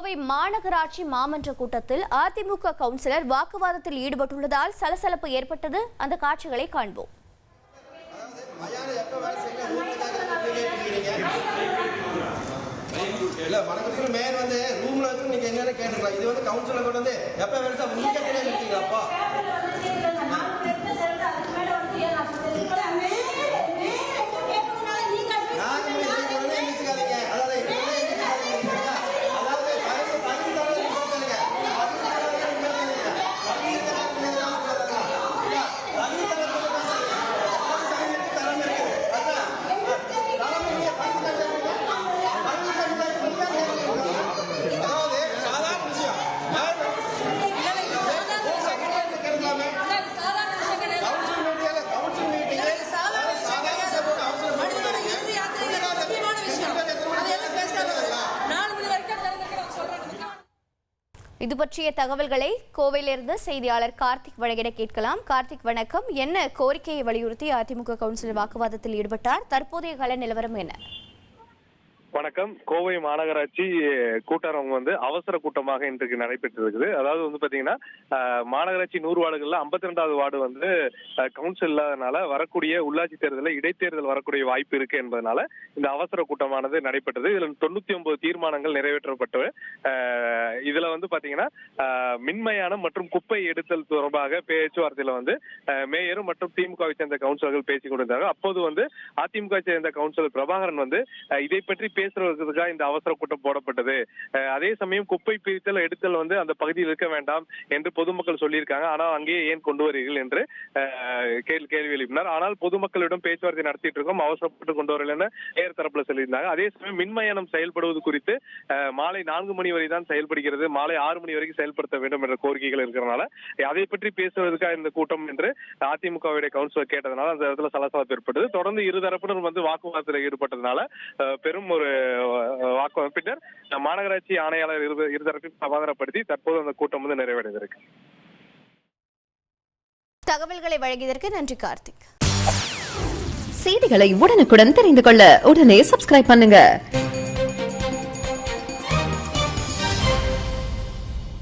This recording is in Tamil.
கோவை மாநகராட்சி மாமன்ற கூட்டத்தில் அதிமுக கவுன்சிலர் வாக்குவாதத்தில் ஈடுபட்டுள்ளதால் சலசலப்பு ஏற்பட்டது. அந்த காட்சிகளை காண்போம். இது பற்றிய தகவல்களை கோவையிலிருந்து செய்தியாளர் கார்த்திக் வழங்கிட கேட்கலாம். கார்த்திக் வணக்கம். என்ன கோரிக்கையை வலியுறுத்தி அதிமுக கவுன்சிலர் வாக்குவாதத்தில் ஈடுபட்டார்? தற்போதைய கள நிலவரம் என்ன? வணக்கம். கோவை மாநகராட்சி கூட்டரங்கம் அவசர கூட்டமாக இன்றைக்கு நடைபெற்றிருக்குது. அதாவது பாத்தீங்கன்னா மாநகராட்சி 100 வார்டுகள்ல 52வது வார்டு கவுன்சில் இல்லாதனால வரக்கூடிய உள்ளாட்சி தேர்தலில் இடைத்தேர்தல் வரக்கூடிய வாய்ப்பு இருக்கு என்பதனால இந்த அவசர கூட்டமானது நடைபெற்றது. இதுல 99 தீர்மானங்கள் நிறைவேற்றப்பட்டு இதுல பாத்தீங்கன்னா மின்மயானம் மற்றும் குப்பை எடுத்தல் தொடர்பாக பேச்சுவார்த்தையில மேயரும் மற்றும் திமுகவை சேர்ந்த கவுன்சிலர்கள் பேசிக் கொண்டிருந்தாங்க. அப்போது அதிமுக சேர்ந்த கவுன்சிலர் பிரபாகரன் இதை பற்றி பேசுறதுக்காக இந்த அவசர கூட்டம் போடப்பட்டது. அதே சமயம் குப்பை பிரித்தல் எடுத்தல் அந்த பகுதியில் இருக்க வேண்டாம் என்று பொதுமக்கள் சொல்லியிருக்காங்க. ஆனால் அங்கேயே ஏன் கொண்டு வருகிறீர்கள் என்று கேள்வி எழுப்பினார். ஆனால் பொதுமக்களிடம் பேச்சுவார்த்தை நடத்திட்டு இருக்கோம், அவசரப்பட்டு கொண்டு வரலன்னு நேர் தரப்புல சொல்லியிருந்தாங்க. அதே சமயம் மின்மயானம் செயல்படுவது குறித்து மாலை 4 மணி வரை தான் செயல்படுகிறது, மாலை 6 மணி வரைக்கும் செயல்படுத்த வேண்டும் என்ற கோரிக்கைகள் இருக்கிறதுனால அதை பற்றி பேசுவதற்காக இந்த கூட்டம் என்று அதிமுகவுடைய கவுன்சிலர் கேட்டதனால அந்த இடத்துல சலசலப்பு ஏற்பட்டது. தொடர்ந்து இருதரப்பினர் வாக்குவாதத்தில் ஈடுபட்டதுனால பெரும் ஒரு வாக்குவாதம் பின்னர் மாநகராட்சி ஆணையாளர் இருதரப்பையும் சமாதானப்படுத்தி தற்போது அந்த கூட்டம் நிறைவடைந்திருக்கு. தகவல்களை வழங்கியதற்கு நன்றி கார்த்திக். செய்திகளை உடனுக்குடன் தெரிந்து கொள்ள உடனே சப்ஸ்கிரைப் பண்ணுங்க.